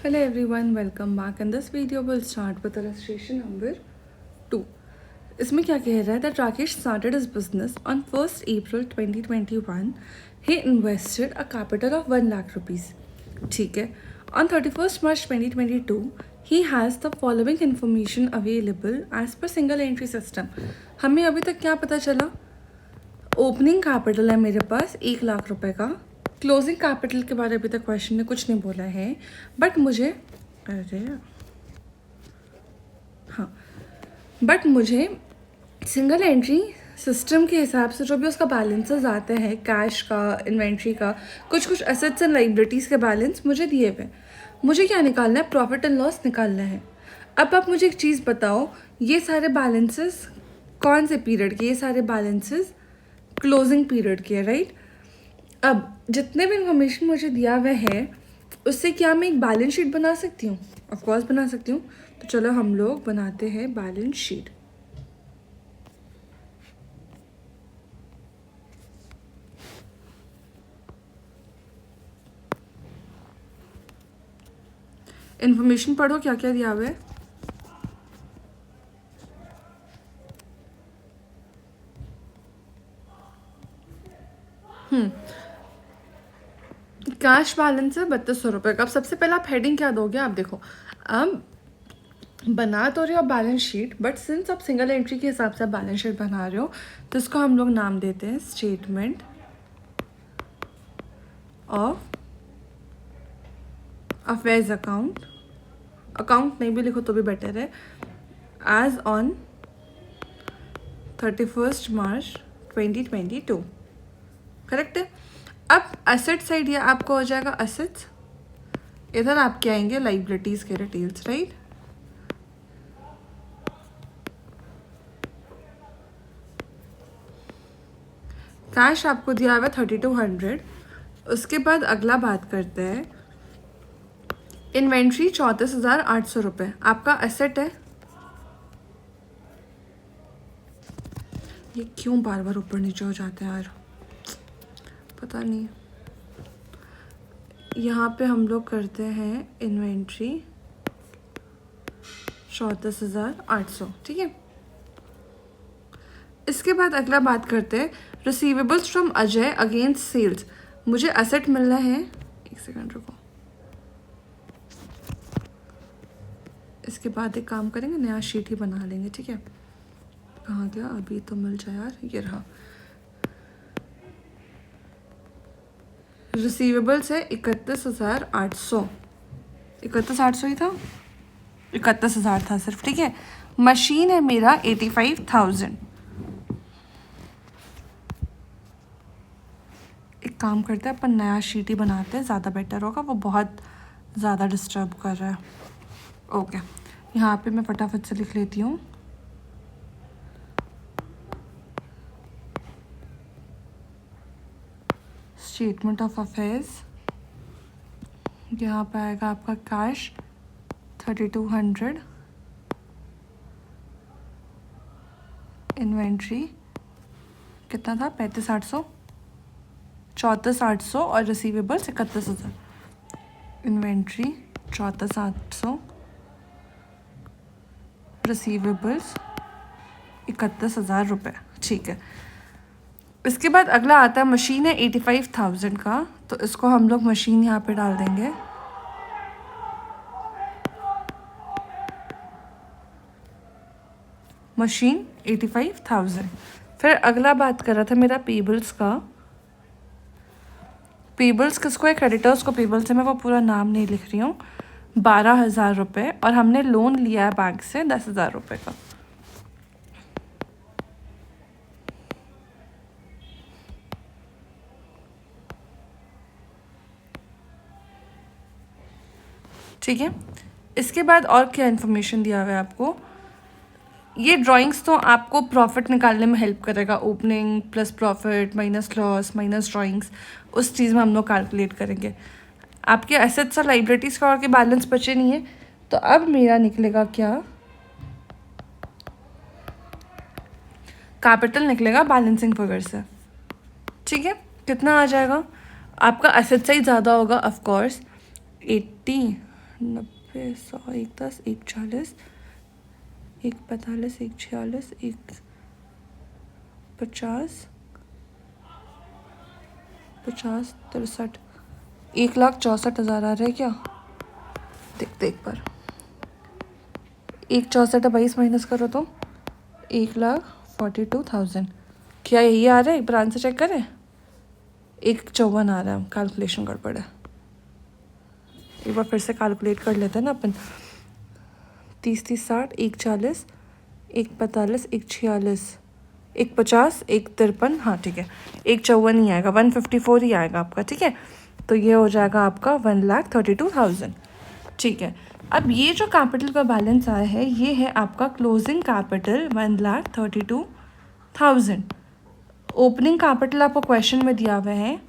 Hello everyone, welcome back. In this video, we'll start with illustration number 2. इसमें क्या कह रहा है that Rakesh started his business on 1st April 2021. He invested a capital of 1 lakh rupees. ठीक है. On 31st March 2022, he has the following information available as per single entry system. हमें अभी तक क्या पता चला? ओपनिंग कैपिटल है मेरे पास 1 लाख रुपए का. क्लोजिंग कैपिटल के बारे में अभी तक क्वेश्चन ने कुछ नहीं बोला है, बट मुझे सिंगल एंट्री सिस्टम के हिसाब से जो भी उसका बैलेंसेस आते हैं, कैश का, इन्वेंट्री का, कुछ एसेट्स एंड लाइबिलिटीज़ के बैलेंस मुझे दिए हुए. मुझे क्या निकालना है? प्रॉफिट एंड लॉस निकालना है. अब आप मुझे एक चीज़ बताओ, ये सारे बैलेंसेस कौन से पीरियड के? ये सारे बैलेंसेस क्लोजिंग पीरियड के है, राइट? अब जितने भी इन्फॉर्मेशन मुझे दिया हुआ है उससे क्या मैं एक बैलेंस शीट बना सकती हूँ? ऑफ कोर्स बना सकती हूँ. तो चलो हम लोग बनाते हैं बैलेंस शीट. इन्फॉर्मेशन पढ़ो क्या क्या दिया हुआ है. कैश बैलेंस है 3200 रुपये का. अब सबसे पहले आप हेडिंग क्या दोगे? आप देखो, अब बना तो रहे हो बैलेंस शीट, बट सिंस आप सिंगल एंट्री के हिसाब से बैलेंस शीट बना रहे हो तो इसको हम लोग नाम देते हैं statement of affairs account. Account नहीं भी लिखो तो भी बेटर है. As on 31st March 2022. Correct है. अब एसेट साइड ये आपको हो जाएगा एसेट्स, इधर आपके आएंगे लाइबिलिटीज़ के डिटेल्स, राइट? कैश आपको दिया हुआ 3200. उसके बाद अगला बात करते हैं इन्वेंट्री 34,800 रुपये आपका एसेट है. ये क्यों बार बार ऊपर नीचे हो जाते हैं यार, पता नहीं. यहाँ पे हम लोग करते हैं इन्वेंट्री 34,800. ठीक है. इसके बाद अगला बात करते हैं receivables from Ajay against sales. मुझे एसेट मिलना है, एक सेकंड रुको. इसके बाद एक काम करेंगे, नया शीट ही बना लेंगे. ठीक है. कहाँ गया? अभी तो मिल जाए यार, ये रहा. रिसीवेबल्स है 31,800. 31,800 ही था, 31,000 था सिर्फ. ठीक है. मशीन है मेरा 85,000. एक काम करते हैं, अपन नया शीट ही बनाते हैं, ज़्यादा बेटर होगा. वो बहुत ज़्यादा डिस्टर्ब कर रहा है. ओके. यहाँ पे मैं फटाफट से लिख लेती हूँ. Statement of affairs. यहाँ पे आएगा आपका कैश 3200, इन्वेंट्री कितना था? 35,800, 34,800 और रिसीवेबल्स 31,000. इन्वेंट्री 34,800, रिसीवेबल्स 31,000 रुपये. ठीक है. इसके बाद अगला आता है मशीन है 85,000 का, तो इसको हम लोग मशीन यहाँ पे डाल देंगे. मशीन 85,000. फिर अगला बात कर रहा था मेरा पेबल्स का. पेबल्स किसको है? क्रेडिटर्स को पेबल्स है. मैं वो पूरा नाम नहीं लिख रही हूँ. 12,000 रुपये, और हमने लोन लिया है बैंक से 10,000 रुपये का. ठीक है. इसके बाद और क्या इन्फॉर्मेशन दिया हुआ है आपको? ये ड्राइंग्स तो आपको प्रॉफिट निकालने में हेल्प करेगा. Opening plus profit minus loss minus drawings, उस चीज़ में हम लोग कैलकुलेट करेंगे. आपके एसेट्स और लाइबिलिटीज़ का और के बैलेंस बचे नहीं है, तो अब मेरा निकलेगा क्या? कैपिटल निकलेगा बैलेंसिंग फिगर से. ठीक है. कितना आ जाएगा? आपका एसेट साइज ज़्यादा होगा ऑफ कोर्स, 80 90, 100, 1 10, 1 40, 1 45, 1 46, 1 50, 50 63, 1,64,000 आ रहा है क्या? देखते एक बार। 1,64 22 माइनस करो तो 1,42,000। क्या यही आ रहा है? एक बार आंसर चेक करें। 1,54 आ रहा है, कैलकुलेशन गड़बड़ है। एक बार फिर से कैलकुलेट कर लेते हैं ना अपन। 30 30 60, 1 40, 1 45, 1 46, 1 50, 1 53, हाँ ठीक है, 1,54 ही आएगा, 154 ही आएगा आपका, ठीक है। तो ये हो जाएगा आपका 1,32,000, ठीक है। अब ये जो कैपिटल का बैलेंस आया है ये है आपका क्लोजिंग कैपिटल 1,32,000। ओपनिंग कैपिटल आपको क्वेश्चन में दिया हुआ है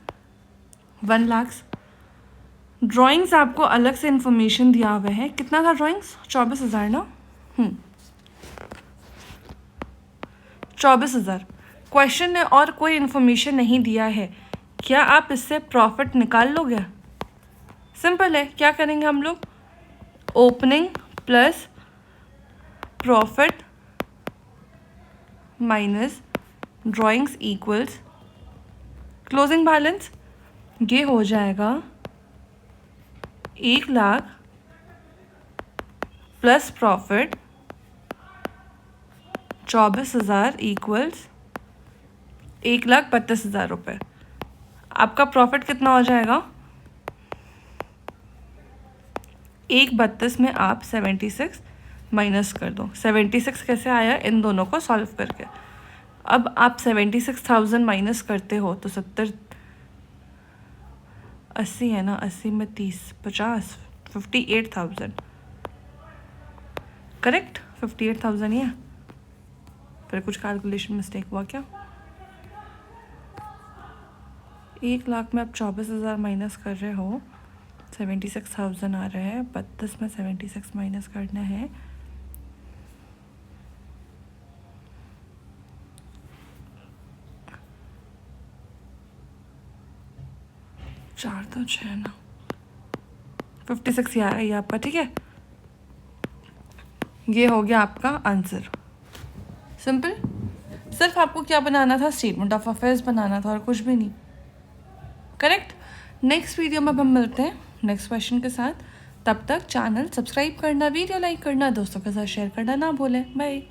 1 लाख। ड्राइंग्स आपको अलग से इंफॉर्मेशन दिया हुआ है। कितना था ड्राइंग्स? 24,000 ना। 24,000। क्वेश्चन ने और कोई इन्फॉर्मेशन नहीं दिया है। क्या आप इससे प्रॉफिट निकाल लोगे? सिंपल है, क्या करेंगे हम लोग? Opening plus profit minus drawings equals closing balance. ये हो जाएगा 1 लाख प्लस प्रॉफिट 24,000 इक्वल्स 1,32,000 रुपये। आपका प्रॉफिट कितना हो जाएगा? 1,32 में आप 76 माइनस कर दो। 76 कैसे आया? इन दोनों को सॉल्व करके। अब आप 76,000 माइनस करते हो तो 70 80 है ना, 80 में 30 50 58,000, करेक्ट? 58,000 ही है। फिर कुछ कैलकुलेशन मिस्टेक हुआ क्या? 1 लाख में आप 24,000 माइनस कर रहे हो, 76,000 आ रहा है। 32 में 76 माइनस करना है, चार तो 6 ना, 56 ये आपका, ठीक है। ये हो गया आपका आंसर। सिंपल। सिर्फ आपको क्या बनाना था? स्टेटमेंट ऑफ अफेयर्स बनाना था और कुछ भी नहीं, करेक्ट। नेक्स्ट वीडियो में हम मिलते हैं नेक्स्ट क्वेश्चन के साथ। तब तक चैनल सब्सक्राइब करना, वीडियो लाइक करना, दोस्तों के साथ शेयर करना ना भूलें। बाय।